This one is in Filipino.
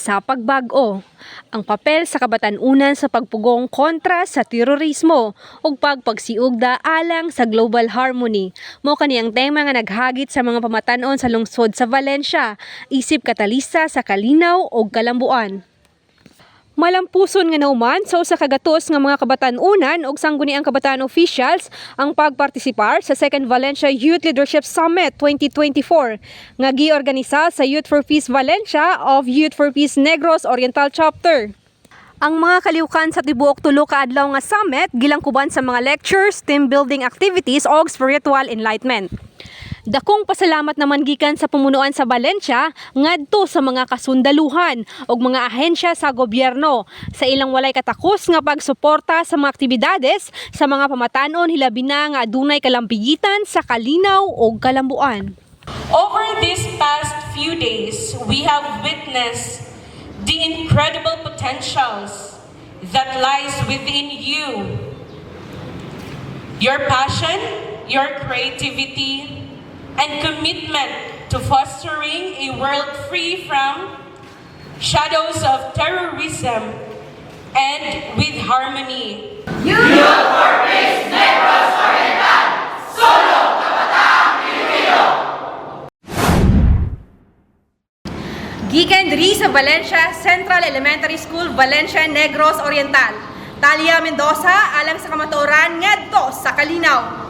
sa pagbago. Ang papel sa kabatanunan sa pagpugong kontra sa terorismo ug pagpagsiugda alang sa global harmony. Mao kani ang tema nga naghagit sa mga pamatan-on sa lungsod sa Valencia, isip katalista sa kalinaw ug kalambuan. Malampuson nga nauman sa usa ka gatos nga mga kabatan-unan ug sangguniang kabataan officials ang pagpartisipar sa Second Valencia Youth Leadership Summit 2024 nga giorganisa sa Youth for Peace Valencia of Youth for Peace Negros Oriental Chapter. Ang mga kalihukan sa tibuok tulo ka adlaw nga summit gilangkuban sa mga lectures, team building activities ug spiritual enlightenment. Dakong pasalamat naman gikan sa pamunuan sa Valencia ngadto sa mga kasundaluhan ug mga ahensya sa gobyerno sa ilang walay katakos nga pagsuporta sa mga aktibidades sa mga pamatan-on hilabi na nga adunay kalampigitan sa kalinaw ug kalambuan. Over these past few days, we have witnessed the incredible potentials that lies within you. Your passion, your creativity, and commitment to fostering a world free from shadows of terrorism and with harmony. Youth for Peace Negros Oriental, solo kabataang Pilipino. Gikan diri sa Valencia Central Elementary School, Valencia Negros Oriental. Talia Mendoza alang sa kamatuoran ngadto sa kalinaw.